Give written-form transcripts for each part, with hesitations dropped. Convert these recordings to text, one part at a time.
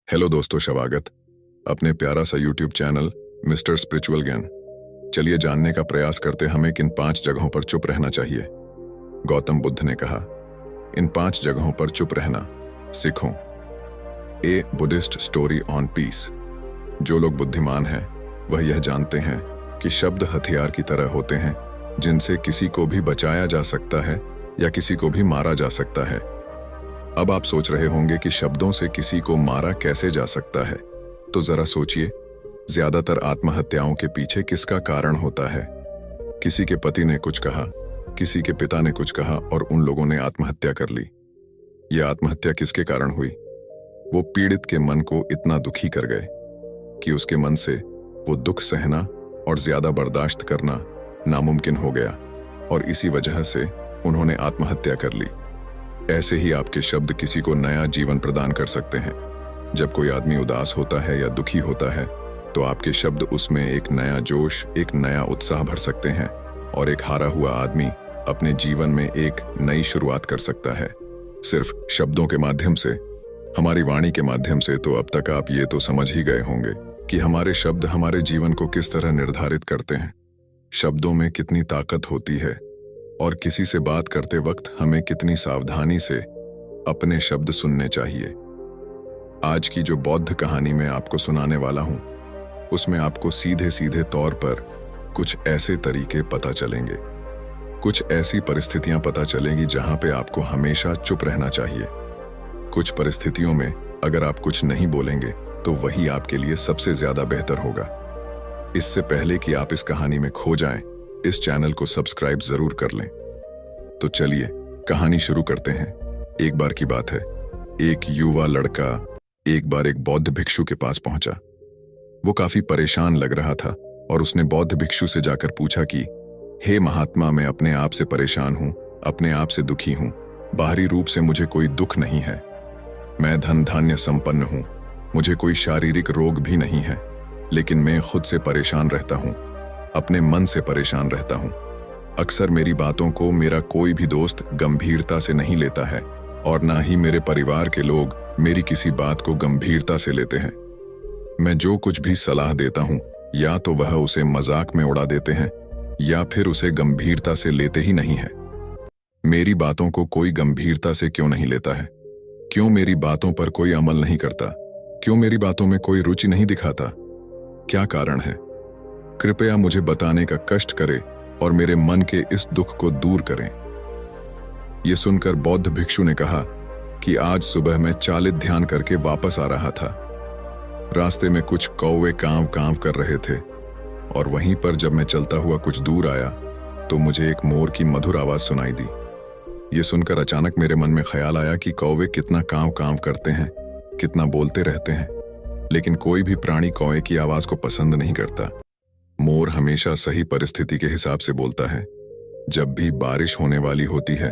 Hello दोस्तों, स्वागत अपने प्यारा सा यूट्यूब चैनल मिस्टर स्पिरिचुअल ज्ञान। चलिए जानने का प्रयास करते हमें किन 5 जगहों पर चुप रहना चाहिए। गौतम बुद्ध ने कहा, इन 5 जगहों पर चुप रहना सीखो। A Buddhist story on peace. जो लोग बुद्धिमान हैं वह यह जानते हैं कि शब्द हथियार की तरह होते हैं जिनसे किसी को भी बचाया जा सकता है या किसी को भी मारा जा सकता है। अब आप सोच रहे होंगे कि शब्दों से किसी को मारा कैसे जा सकता है, तो जरा सोचिए, ज्यादातर आत्महत्याओं के पीछे किसका कारण होता है? किसी के पति ने कुछ कहा, किसी के पिता ने कुछ कहा और उन लोगों ने आत्महत्या कर ली। यह आत्महत्या किसके कारण हुई? वो पीड़ित के मन को इतना दुखी कर गए कि उसके मन से वो दुख सहना और ज्यादा बर्दाश्त करना नामुमकिन हो गया और इसी वजह से उन्होंने आत्महत्या कर ली। ऐसे ही आपके शब्द किसी को नया जीवन प्रदान कर सकते हैं। जब कोई आदमी उदास होता है या दुखी होता है तो आपके शब्द उसमें एक नया जोश, एक नया उत्साह भर सकते हैं और एक हारा हुआ आदमी अपने जीवन में एक नई शुरुआत कर सकता है, सिर्फ शब्दों के माध्यम से। हमारी वाणी के माध्यम से तो अब तक आप ये तो समझ ही गए होंगे कि हमारे शब्द हमारे जीवन को किस तरह निर्धारित करते हैं। शब्दों में कितनी ताकत होती है और किसी से बात करते वक्त हमें कितनी सावधानी से अपने शब्द सुनने चाहिए। आज की जो बौद्ध कहानी मैं आपको सुनाने वाला हूं, उसमें आपको सीधे सीधे तौर पर कुछ ऐसे तरीके पता चलेंगे, कुछ ऐसी परिस्थितियां पता चलेंगी जहां पे आपको हमेशा चुप रहना चाहिए। कुछ परिस्थितियों में अगर आप कुछ नहीं बोलेंगे तो वही आपके लिए सबसे ज्यादा बेहतर होगा। इससे पहले कि आप इस कहानी में खो जाएं, इस चैनल को सब्सक्राइब जरूर कर लें। तो चलिए कहानी शुरू करते हैं। एक बार की बात है, एक युवा लड़का एक बार एक बौद्ध भिक्षु के पास पहुंचा। वो काफी परेशान लग रहा था और उसने बौद्ध भिक्षु से जाकर पूछा कि हे महात्मा, मैं अपने आप से परेशान हूं, अपने आप से दुखी हूं। बाहरी रूप से मुझे कोई दुख नहीं है, मैं धन धान्य संपन्न हूं, मुझे कोई शारीरिक रोग भी नहीं है, लेकिन मैं खुद से परेशान रहता हूं, अपने मन से परेशान रहता हूं। अक्सर मेरी बातों को मेरा कोई भी दोस्त गंभीरता से नहीं लेता है और ना ही मेरे परिवार के लोग मेरी किसी बात को गंभीरता से लेते हैं। मैं जो कुछ भी सलाह देता हूं या तो वह उसे मजाक में उड़ा देते हैं या फिर उसे गंभीरता से लेते ही नहीं है। मेरी बातों को कोई गंभीरता से क्यों नहीं लेता है? क्यों मेरी बातों पर कोई अमल नहीं करता? क्यों मेरी बातों में कोई रुचि नहीं दिखाता? क्या कारण है? कृपया मुझे बताने का कष्ट करें और मेरे मन के इस दुख को दूर करें। यह सुनकर बौद्ध भिक्षु ने कहा कि आज सुबह मैं चालित ध्यान करके वापस आ रहा था। रास्ते में कुछ कौवे कांव कांव कर रहे थे और वहीं पर जब मैं चलता हुआ कुछ दूर आया तो मुझे एक मोर की मधुर आवाज सुनाई दी। यह सुनकर अचानक मेरे मन में ख्याल आया कि कौवे कितना कांव कांव करते हैं, कितना बोलते रहते हैं, लेकिन कोई भी प्राणी कौवे की आवाज को पसंद नहीं करता। मोर हमेशा सही परिस्थिति के हिसाब से बोलता है। जब भी बारिश होने वाली होती है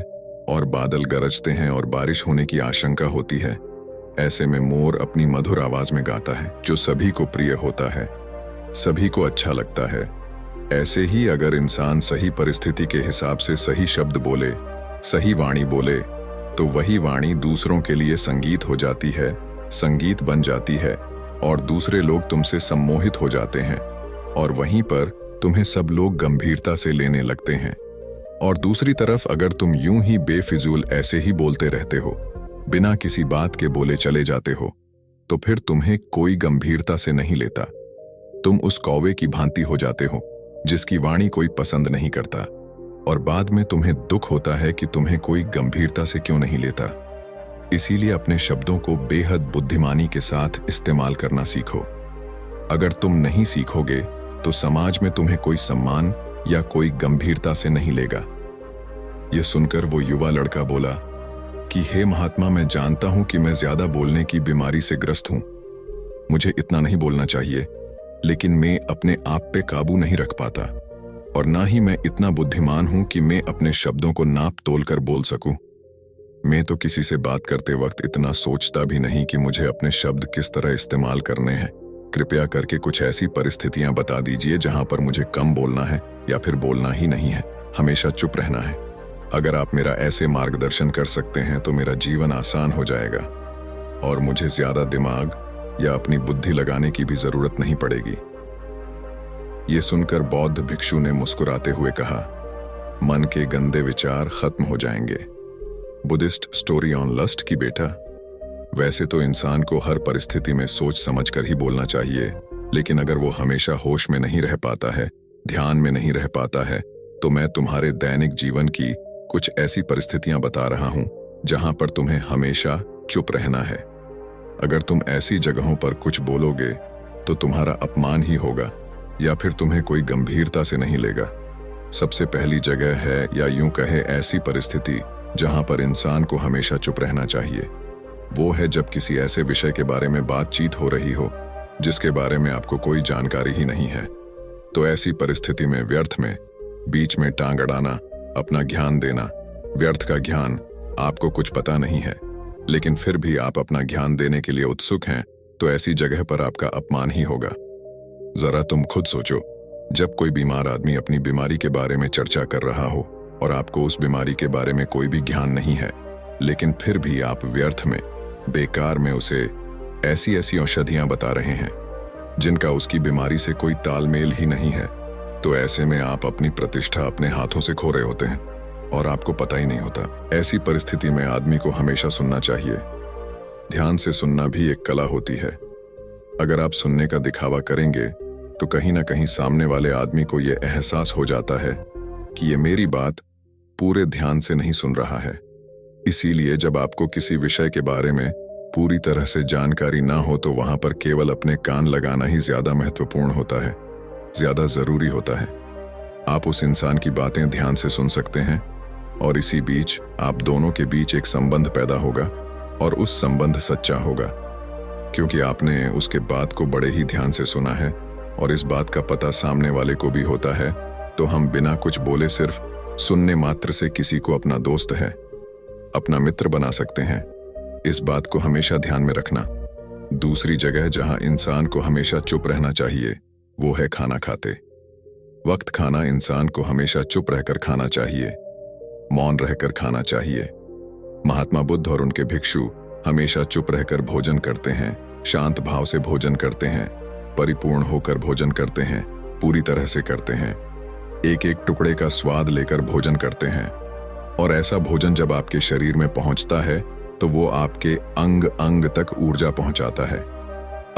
और बादल गरजते हैं और बारिश होने की आशंका होती है, ऐसे में मोर अपनी मधुर आवाज में गाता है, जो सभी को प्रिय होता है, सभी को अच्छा लगता है। ऐसे ही अगर इंसान सही परिस्थिति के हिसाब से सही शब्द बोले, सही वाणी बोले, तो वही वाणी दूसरों के लिए संगीत हो जाती है, संगीत बन जाती है और दूसरे लोग तुमसे सम्मोहित हो जाते हैं और वहीं पर तुम्हें सब लोग गंभीरता से लेने लगते हैं। और दूसरी तरफ अगर तुम यूं ही बेफिजूल ऐसे ही बोलते रहते हो, बिना किसी बात के बोले चले जाते हो, तो फिर तुम्हें कोई गंभीरता से नहीं लेता। तुम उस कौवे की भांति हो जाते हो जिसकी वाणी कोई पसंद नहीं करता और बाद में तुम्हें दुख होता है कि तुम्हें कोई गंभीरता से क्यों नहीं लेता। इसीलिए अपने शब्दों को बेहद बुद्धिमानी के साथ इस्तेमाल करना सीखो। अगर तुम नहीं सीखोगे तो समाज में तुम्हें कोई सम्मान या कोई गंभीरता से नहीं लेगा। यह सुनकर वो युवा लड़का बोला कि हे महात्मा, मैं जानता हूं कि मैं ज्यादा बोलने की बीमारी से ग्रस्त हूं, मुझे इतना नहीं बोलना चाहिए, लेकिन मैं अपने आप पे काबू नहीं रख पाता और ना ही मैं इतना बुद्धिमान हूं कि मैं अपने शब्दों को नाप तोल कर बोल सकूं। मैं तो किसी से बात करते वक्त इतना सोचता भी नहीं कि मुझे अपने शब्द किस तरह इस्तेमाल करने हैं। कृपया करके कुछ ऐसी परिस्थितियां बता दीजिए जहां पर मुझे कम बोलना है या फिर बोलना ही नहीं है, हमेशा चुप रहना है। अगर आप मेरा ऐसे मार्गदर्शन कर सकते हैं तो मेरा जीवन आसान हो जाएगा और मुझे ज्यादा दिमाग या अपनी बुद्धि लगाने की भी जरूरत नहीं पड़ेगी। ये सुनकर बौद्ध भिक्षु ने मुस्कुराते हुए कहा, मन के गंदे विचार खत्म हो जाएंगे। बुद्धिस्ट स्टोरी ऑन लस्ट की बेटा, वैसे तो इंसान को हर परिस्थिति में सोच समझ कर ही बोलना चाहिए, लेकिन अगर वो हमेशा होश में नहीं रह पाता है, ध्यान में नहीं रह पाता है, तो मैं तुम्हारे दैनिक जीवन की कुछ ऐसी परिस्थितियां बता रहा हूं जहां पर तुम्हें हमेशा चुप रहना है। अगर तुम ऐसी जगहों पर कुछ बोलोगे तो तुम्हारा अपमान ही होगा या फिर तुम्हें कोई गंभीरता से नहीं लेगा। सबसे पहली जगह है, या यूं कहे ऐसी परिस्थिति जहां पर इंसान को हमेशा चुप रहना चाहिए, वो है जब किसी ऐसे विषय के बारे में बातचीत हो रही हो जिसके बारे में आपको कोई जानकारी ही नहीं है। तो ऐसी परिस्थिति में व्यर्थ में बीच में टांग अड़ाना, अपना ज्ञान देना, व्यर्थ का ज्ञान, आपको कुछ पता नहीं है लेकिन फिर भी आप अपना ज्ञान देने के लिए उत्सुक हैं, तो ऐसी जगह पर आपका अपमान ही होगा। जरा तुम खुद सोचो, जब कोई बीमार आदमी अपनी बीमारी के बारे में चर्चा कर रहा हो और आपको उस बीमारी के बारे में कोई भी ज्ञान नहीं है, लेकिन फिर भी आप व्यर्थ में, बेकार में उसे ऐसी ऐसी औषधियां बता रहे हैं जिनका उसकी बीमारी से कोई तालमेल ही नहीं है, तो ऐसे में आप अपनी प्रतिष्ठा अपने हाथों से खो रहे होते हैं और आपको पता ही नहीं होता। ऐसी परिस्थिति में आदमी को हमेशा सुनना चाहिए। ध्यान से सुनना भी एक कला होती है। अगर आप सुनने का दिखावा करेंगे तो कहीं ना कहीं सामने वाले आदमी को यह एहसास हो जाता है कि ये मेरी बात पूरे ध्यान से नहीं सुन रहा है। इसीलिए जब आपको किसी विषय के बारे में पूरी तरह से जानकारी ना हो तो वहां पर केवल अपने कान लगाना ही ज्यादा महत्वपूर्ण होता है, ज्यादा जरूरी होता है। आप उस इंसान की बातें ध्यान से सुन सकते हैं और इसी बीच आप दोनों के बीच एक संबंध पैदा होगा और उस संबंध सच्चा होगा, क्योंकि आपने उसके बात को बड़े ही ध्यान से सुना है और इस बात का पता सामने वाले को भी होता है। तो हम बिना कुछ बोले सिर्फ सुनने मात्र से किसी को अपना दोस्त है, अपना मित्र बना सकते हैं। इस बात को हमेशा ध्यान में रखना। दूसरी जगह जहां इंसान को हमेशा चुप रहना चाहिए वो है खाना खाते वक्त। खाना इंसान को हमेशा चुप रहकर खाना चाहिए, मौन रहकर खाना चाहिए। महात्मा बुद्ध और उनके भिक्षु हमेशा चुप रहकर भोजन करते हैं, शांत भाव से भोजन करते हैं, परिपूर्ण होकर भोजन करते हैं, पूरी तरह से करते हैं, एक एक टुकड़े का स्वाद लेकर भोजन करते हैं। और ऐसा भोजन जब आपके शरीर में पहुंचता है तो वो आपके अंग अंग तक ऊर्जा पहुंचाता है।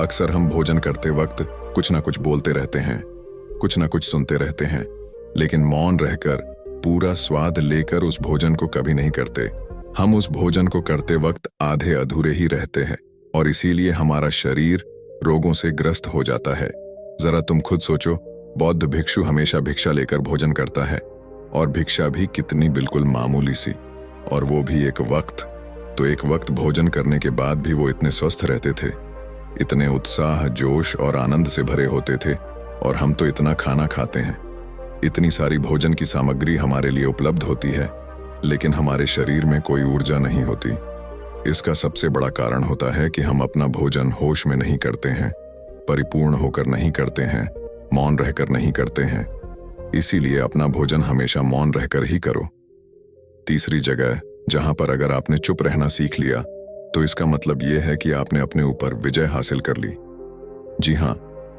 अक्सर हम भोजन करते वक्त कुछ ना कुछ बोलते रहते हैं, कुछ ना कुछ सुनते रहते हैं, लेकिन मौन रहकर पूरा स्वाद लेकर उस भोजन को कभी नहीं करते। हम उस भोजन को करते वक्त आधे अधूरे ही रहते हैं और इसीलिए हमारा शरीर रोगों से ग्रस्त हो जाता है। जरा तुम खुद सोचो, बौद्ध भिक्षु हमेशा भिक्षा लेकर भोजन करता है और भिक्षा भी कितनी बिल्कुल मामूली सी, और वो भी एक वक्त। तो एक वक्त भोजन करने के बाद भी वो इतने स्वस्थ रहते थे, इतने उत्साह, जोश और आनंद से भरे होते थे। और हम तो इतना खाना खाते हैं, इतनी सारी भोजन की सामग्री हमारे लिए उपलब्ध होती है, लेकिन हमारे शरीर में कोई ऊर्जा नहीं होती। इसका सबसे बड़ा कारण होता है कि हम अपना भोजन होश में नहीं करते हैं, परिपूर्ण होकर नहीं करते हैं, मौन रहकर नहीं करते हैं। इसीलिए अपना भोजन हमेशा मौन रहकर ही करो। तीसरी जगह जहां पर अगर आपने चुप रहना सीख लिया तो इसका मतलब यह है कि आपने अपने ऊपर विजय हासिल कर ली। जी हाँ,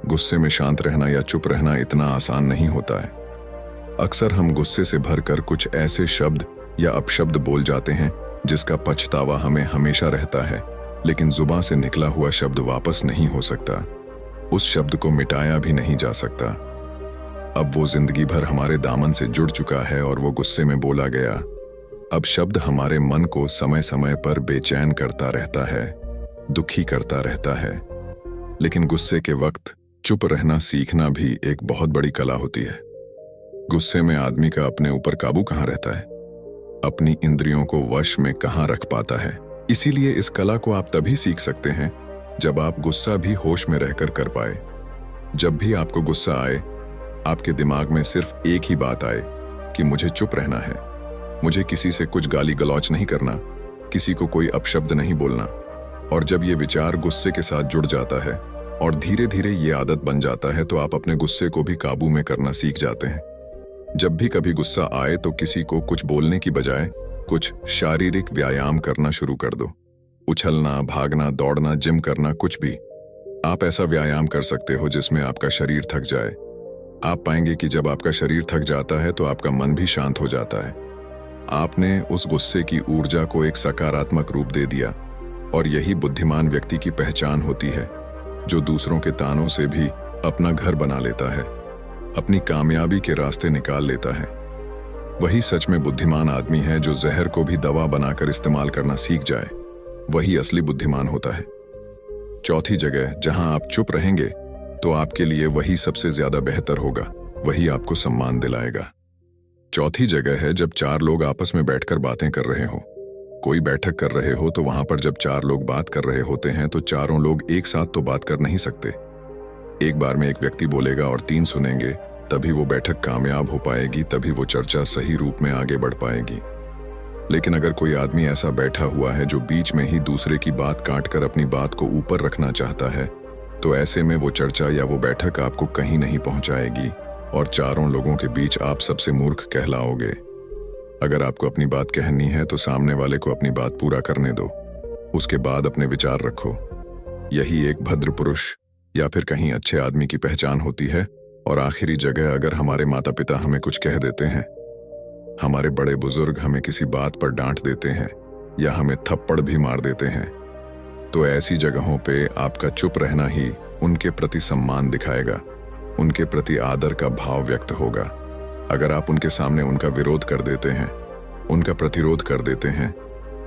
गुस्से में शांत रहना या चुप रहना इतना आसान नहीं होता है। अक्सर हम गुस्से से भरकर कुछ ऐसे शब्द या अपशब्द बोल जाते हैं जिसका पछतावा हमें हमेशा रहता है, लेकिन जुबान से निकला हुआ शब्द वापस नहीं हो सकता, उस शब्द को मिटाया भी नहीं जा सकता। अब वो जिंदगी भर हमारे दामन से जुड़ चुका है और वो गुस्से में बोला गया अब शब्द हमारे मन को समय समय पर बेचैन करता रहता है, दुखी करता रहता है। लेकिन गुस्से के वक्त चुप रहना सीखना भी एक बहुत बड़ी कला होती है। गुस्से में आदमी का अपने ऊपर काबू कहाँ रहता है, अपनी इंद्रियों को वश में कहाँ रख पाता है। इसीलिए इस कला को आप तभी सीख सकते हैं जब आप गुस्सा भी होश में रहकर कर पाए। जब भी आपको गुस्सा आए, आपके दिमाग में सिर्फ एक ही बात आए कि मुझे चुप रहना है, मुझे किसी से कुछ गाली गलौच नहीं करना, किसी को कोई अपशब्द नहीं बोलना। और जब ये विचार गुस्से के साथ जुड़ जाता है और धीरे धीरे ये आदत बन जाता है तो आप अपने गुस्से को भी काबू में करना सीख जाते हैं। जब भी कभी गुस्सा आए तो किसी को कुछ बोलने की बजाय कुछ शारीरिक व्यायाम करना शुरू कर दो। उछलना, भागना, दौड़ना, जिम करना, कुछ भी। आप ऐसा व्यायाम कर सकते हो जिसमें आपका शरीर थक जाए। आप पाएंगे कि जब आपका शरीर थक जाता है तो आपका मन भी शांत हो जाता है। आपने उस गुस्से की ऊर्जा को एक सकारात्मक रूप दे दिया, और यही बुद्धिमान व्यक्ति की पहचान होती है, जो दूसरों के तानों से भी अपना घर बना लेता है, अपनी कामयाबी के रास्ते निकाल लेता है। वही सच में बुद्धिमान आदमी है जो जहर को भी दवा बनाकर इस्तेमाल करना सीख जाए। वही असली बुद्धिमान होता है। चौथी जगह, जहां आप चुप रहेंगे तो आपके लिए वही सबसे ज्यादा बेहतर होगा, वही आपको सम्मान दिलाएगा। चौथी जगह है जब चार लोग आपस में बैठकर बातें कर रहे हो। कोई बैठक कर रहे हो तो वहां पर जब चार लोग बात कर रहे होते हैं तो चारों लोग एक साथ तो बात कर नहीं सकते। एक बार में एक व्यक्ति बोलेगा और तीन सुनेंगे, तभी वो बैठक कामयाब हो पाएगी, तभी वो चर्चा सही रूप में आगे बढ़ पाएगी। लेकिन अगर कोई आदमी ऐसा बैठा हुआ है जो बीच में ही दूसरे की बात काटकर अपनी बात को ऊपर रखना चाहता है, तो ऐसे में वो चर्चा या वो बैठक आपको कहीं नहीं पहुंचाएगी और चारों लोगों के बीच आप सबसे मूर्ख कहलाओगे। अगर आपको अपनी बात कहनी है तो सामने वाले को अपनी बात पूरा करने दो, उसके बाद अपने विचार रखो। यही एक भद्र पुरुष या फिर कहीं अच्छे आदमी की पहचान होती है। और आखिरी जगह, अगर हमारे माता पिता हमें कुछ कह देते हैं, हमारे बड़े बुजुर्ग हमें किसी बात पर डांट देते हैं या हमें थप्पड़ भी मार देते हैं, तो ऐसी जगहों पे आपका चुप रहना ही उनके प्रति सम्मान दिखाएगा, उनके प्रति आदर का भाव व्यक्त होगा। अगर आप उनके सामने उनका विरोध कर देते हैं, उनका प्रतिरोध कर देते हैं,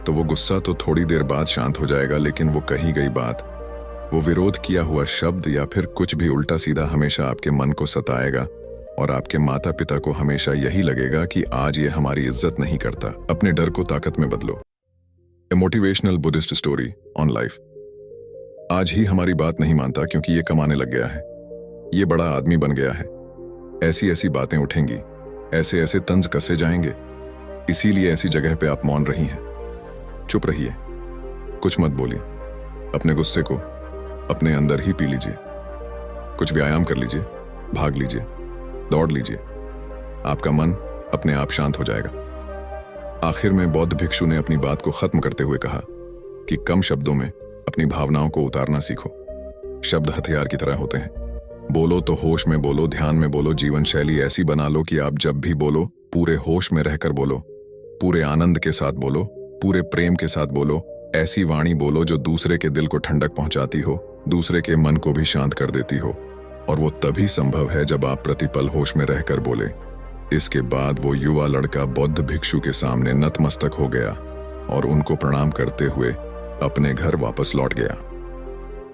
तो वो गुस्सा तो थोड़ी देर बाद शांत हो जाएगा, लेकिन वो कही गई बात, वो विरोध किया हुआ शब्द या फिर कुछ भी उल्टा सीधा हमेशा आपके मन को सताएगा और आपके माता पिता को हमेशा यही लगेगा कि आज ये हमारी इज्जत नहीं करता। अपने डर को ताकत में बदलो। A motivational Buddhist story on life. आज ही हमारी बात नहीं मानता क्योंकि ये कमाने लग गया है, ये बड़ा आदमी बन गया है, ऐसी ऐसी बातें उठेंगी, ऐसे ऐसे तंज कसे जाएंगे। इसीलिए ऐसी जगह पे आप मौन रही हैं। चुप रहिए, कुछ मत बोलिए। अपने गुस्से को अपने अंदर ही पी लीजिए। कुछ व्यायाम कर लीजिए, भाग लीजिए, दौड़ लीजिए। आपका मन अपने आप शांत हो जाएगा। आखिर में बौद्ध भिक्षु ने अपनी बात को खत्म करते हुए कहा कि कम शब्दों में अपनी भावनाओं को उतारना सीखो। शब्द हथियार की तरह होते हैं। बोलो तो होश में बोलो, ध्यान में बोलो। जीवन शैली ऐसी बना लो कि आप जब भी बोलो पूरे होश में रहकर बोलो, पूरे आनंद के साथ बोलो, पूरे प्रेम के साथ बोलो। ऐसी वाणी बोलो जो दूसरे के दिल को ठंडक पहुंचाती हो, दूसरे के मन को भी शांत कर देती हो। और वो तभी संभव है जब आप प्रतिपल होश में रहकर बोले। इसके बाद वो युवा लड़का बौद्ध भिक्षु के सामने नतमस्तक हो गया और उनको प्रणाम करते हुए अपने घर वापस लौट गया।